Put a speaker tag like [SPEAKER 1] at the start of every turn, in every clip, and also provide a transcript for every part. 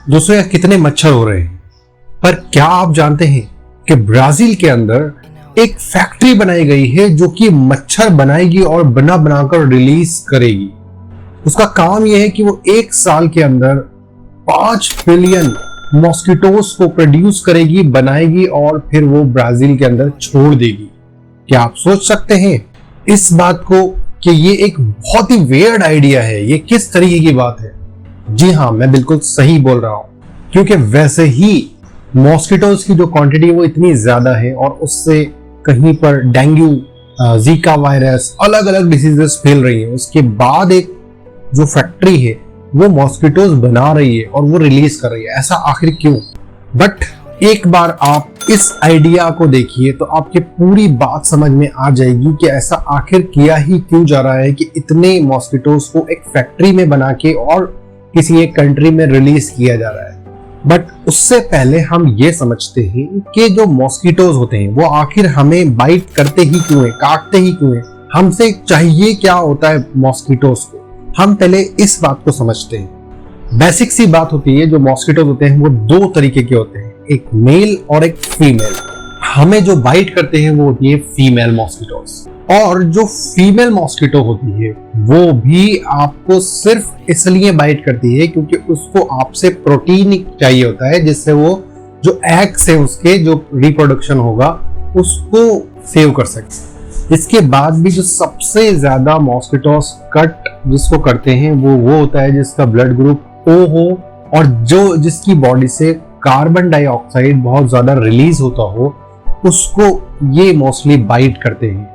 [SPEAKER 1] दोस्तों यार कितने मच्छर हो रहे हैं। पर क्या आप जानते हैं कि ब्राजील के अंदर एक फैक्ट्री बनाई गई है जो कि मच्छर बनाएगी और बना बनाकर रिलीज करेगी। उसका काम यह है कि वो एक साल के अंदर 5 बिलियन मॉस्किटोज को प्रोड्यूस करेगी, बनाएगी और फिर वो ब्राजील के अंदर छोड़ देगी। क्या आप सोच सकते हैं इस बात को कि ये एक बहुत ही वेयर्ड आइडिया है? ये किस तरीके की बात है? जी हाँ, मैं बिल्कुल सही बोल रहा हूं, क्योंकि वैसे ही मॉस्किटोज की जो क्वांटिटी वो इतनी ज्यादा है और उससे कहीं पर डेंगू, जीका वायरस, अलग अलग डिसीजेस फैल रही हैं। उसके बाद एक जो फैक्ट्री है वो मॉस्किटोज बना रही है और वो रिलीज कर रही है। ऐसा आखिर क्यों? बट एक बार आप इस आइडिया को देखिए तो आपके पूरी बात समझ में आ जाएगी कि ऐसा आखिर किया ही क्यों जा रहा है कि इतने मॉस्किटोज को एक फैक्ट्री में बना के और किसी एक कंट्री में रिलीज किया जा रहा है। बट उससे पहले हम ये समझते हैं कि जो मॉस्किटोज होते हैं वो आखिर हमें बाइट करते ही क्यों है, काटते ही क्यों है, हमसे चाहिए क्या होता है मॉस्किटोज को। हम पहले इस बात को समझते हैं। बेसिक सी बात होती है, जो मॉस्किटोज होते हैं वो 2 तरीके के होते हैं, एक मेल और एक फीमेल। हमें जो बाइट करते हैं वो होती है फीमेल मॉस्किटोज, और जो फीमेल मॉस्किटो होती है वो भी आपको सिर्फ इसलिए बाइट करती है क्योंकि उसको आपसे प्रोटीन चाहिए होता है, जिससे वो जो एग्स है उसके जो रिप्रोडक्शन होगा उसको सेव कर सके। इसके बाद भी जो सबसे ज्यादा मॉस्किटोस कट जिसको करते हैं वो होता है जिसका ब्लड ग्रुप O हो और जो जिसकी बॉडी से कार्बन डाइऑक्साइड बहुत ज्यादा रिलीज होता हो, उसको ये मोस्टली बाइट करते हैं।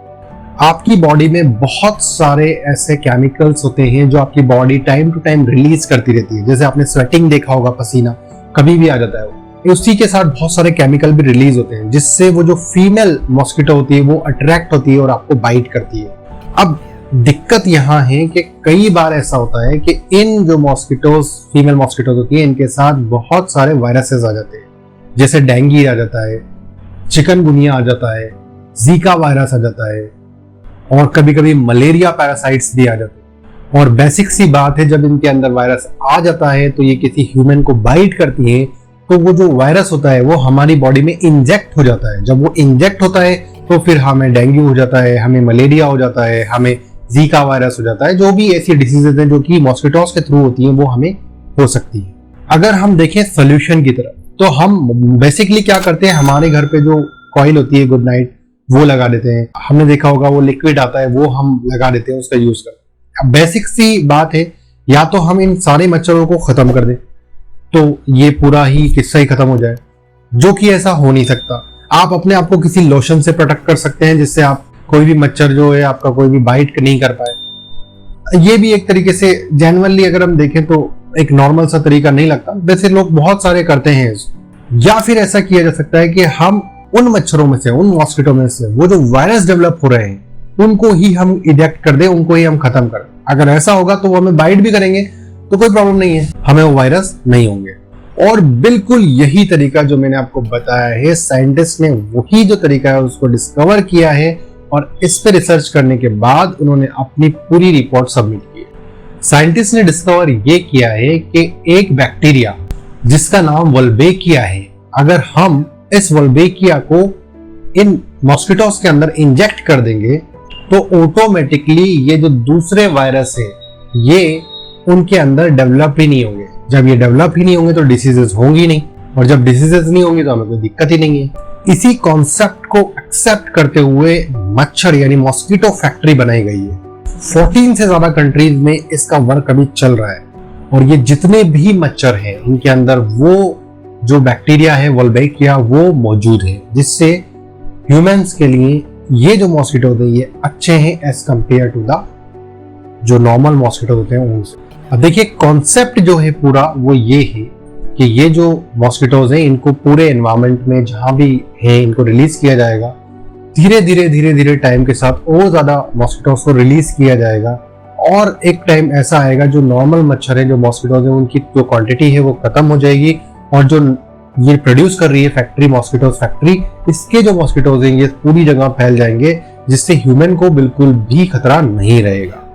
[SPEAKER 1] आपकी बॉडी में बहुत सारे ऐसे केमिकल्स होते हैं जो आपकी body time to time release करती रहती है। जैसे आपने स्वेटिंग देखा होगा, पसीना कभी भी आ जाता है वो, उसी के साथ बहुत सारे केमिकल भी रिलीज होते हैं जिससे वो जो फीमेल मॉस्किटो होती है वो अट्रैक्ट होती है और आपको बाइट करती है। अब दिक्कत यहाँ है कि कई बार ऐसा होता है कि इन जो मॉस्किटोज फीमेल मॉस्किटोज होती है इनके साथ बहुत सारे वायरसेस आ जाते हैं, जैसे डेंगू आ जाता है, चिकनगुनिया आ जाता है, जीका वायरस आ जाता है और कभी कभी मलेरिया पैरासाइट्स भी आ जाते हैं। और बेसिक सी बात है, जब इनके अंदर वायरस आ जाता है तो ये किसी ह्यूमन को बाइट करती है तो वो जो वायरस होता है वो हमारी बॉडी में इंजेक्ट हो जाता है। जब वो इंजेक्ट होता है तो फिर हमें डेंगू हो जाता है, हमें मलेरिया हो जाता है, हमें जीका वायरस हो जाता है। जो भी ऐसी डिसीजेज हैं जो कि मॉस्किटोज के थ्रू होती हैं वो हमें हो सकती है। अगर हम देखें सोल्यूशन की तरफ तो हम बेसिकली क्या करते हैं, हमारे घर पे जो कॉइल होती है गुड नाइट वो लगा देते हैं। हमने देखा होगा वो लिक्विड आता है वो हम लगा देते हैं, उसका यूज करते हैं। अब बेसिक सी बात है, या तो हम इन सारे मच्छरों को खत्म कर दें तो ये पूरा ही किस्सा ही खत्म हो जाए, जो कि ऐसा हो नहीं सकता। आप अपने आप को किसी लोशन से प्रोटेक्ट कर सकते हैं जिससे आप कोई भी मच्छर जो है आपका कोई भी बाइट नहीं कर पाए। ये भी एक तरीके से जेन्युइनली अगर हम देखें तो एक नॉर्मल सा तरीका नहीं लगता, वैसे लोग बहुत सारे करते हैं। या फिर ऐसा किया जा सकता है कि हम उन मच्छरों में से, उन मॉस्किटो में से वो जो वायरस डेवलप हो रहे हैं उनको ही हम इजेक्ट कर दें, उनको ही हम खत्म कर दें। अगर ऐसा होगा तो वो हमें बाइट भी करेंगे तो कोई प्रॉब्लम नहीं है, हमें वो वायरस नहीं होंगे। और बिल्कुल यही तरीका जो मैंने आपको बताया है, साइंटिस्ट ने वही जो तरीका है उसको डिस्कवर किया है और इस पे रिसर्च करने के बाद उन्होंने अपनी पूरी रिपोर्ट सबमिट की है। साइंटिस्ट ने डिस्कवर ये किया है कि एक बैक्टीरिया जिसका नाम वल्बेकिया है, अगर हम इस वल्बेकिया को इन मॉस्किटोज के अंदर इंजेक्ट कर देंगे तो ऑटोमेटिकली ये जो दूसरे वायरस है ये उनके अंदर डेवलप ही नहीं होंगे। जब ये डेवलप ही नहीं होंगे तो डिसीजेस होंगी नहीं, और जब डिसीजेस नहीं होंगी तो हमें कोई दिक्कत ही नहीं है। इसी कॉन्सेप्ट को एक्सेप्ट करते हुए मच्छर यानी मॉस्किटो फैक्ट्री बनाई गई है। 14 से ज्यादा कंट्रीज में इसका वर्क अभी चल रहा है और ये जितने भी मच्छर हैं इनके अंदर वो जो बैक्टीरिया है वल्बेकिया वो मौजूद है, जिससे ह्यूमंस के लिए ये जो मॉस्किटो होते हैं ये अच्छे हैं एज कंपेयर टू द जो नॉर्मल मॉस्किटो होते हैं उनसे। अब देखिए कॉन्सेप्ट जो है पूरा वो ये है कि ये जो मॉस्किटोज हैं इनको पूरे एनवायरनमेंट में जहां भी है इनको रिलीज किया जाएगा। धीरे धीरे टाइम के साथ और ज्यादा मॉस्किटोज को रिलीज किया जाएगा और एक टाइम ऐसा आएगा जो नॉर्मल मच्छर है, जो मॉस्किटोज है, उनकी जो क्वांटिटी है वो खत्म हो जाएगी और जो ये प्रोड्यूस कर रही है फैक्ट्री, मॉस्किटोज फैक्ट्री, इसके जो मॉस्किटोज हैं ये पूरी जगह फैल जाएंगे जिससे ह्यूमन को बिल्कुल भी खतरा नहीं रहेगा।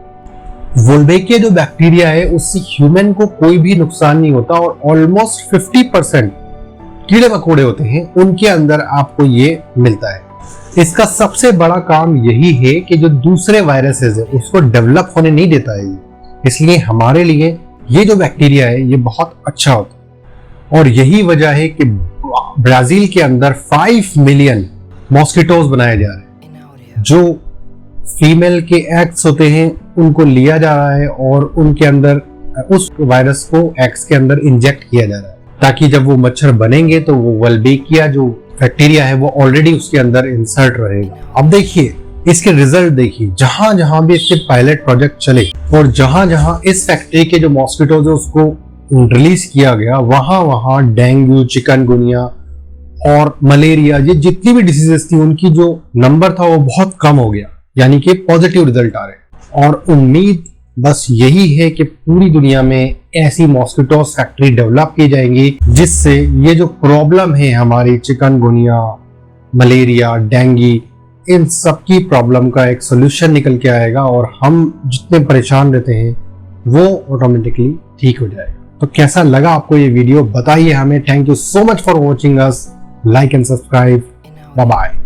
[SPEAKER 1] वोल्बेकिया जो बैक्टीरिया है उससे ह्यूमन को कोई भी नुकसान नहीं होता और ऑलमोस्ट 50% कीड़े मकोड़े होते हैं उनके अंदर आपको ये मिलता है। इसका सबसे बड़ा काम यही है कि जो दूसरे वायरसेस है उसको डेवलप होने नहीं देता है, इसलिए हमारे लिए ये जो बैक्टीरिया है ये बहुत अच्छा होता है। और यही वजह है कि ब्राजील के अंदर 5 मिलियन मॉस्किटोज बनाए जा रहे हैं। जो फीमेल के एग्स होते हैं उनको लिया जा रहा है और उनके अंदर उस वायरस को एग्स के अंदर इंजेक्ट किया जा रहा है, ताकि जब वो मच्छर बनेंगे तो वो वोल्बेकिया जो बैक्टीरिया है वो ऑलरेडी उसके अंदर इंसर्ट रहेगा। अब देखिए इसके रिजल्ट देखिए, जहां जहां भी इसके पायलट प्रोजेक्ट चले और जहां जहां इस फैक्ट्री के जो मॉस्किटोज उसको रिलीज किया गया, वहां वहां डेंगू, चिकनगुनिया और मलेरिया, ये जितनी भी डिसीजेस थी उनकी जो नंबर था वो बहुत कम हो गया, यानी कि पॉजिटिव रिजल्ट आ रहे। और उम्मीद बस यही है कि पूरी दुनिया में ऐसी मॉस्किटोज फैक्ट्री डेवलप की जाएंगी जिससे ये जो प्रॉब्लम है हमारी चिकनगुनिया, मलेरिया, डेंगू, इन सब की प्रॉब्लम का एक सोल्यूशन निकल के आएगा और हम जितने परेशान रहते हैं वो ऑटोमेटिकली ठीक हो जाएगा। तो कैसा लगा आपको ये वीडियो बताइए हमें। Thank you so much for watching us. Like and subscribe. Bye bye.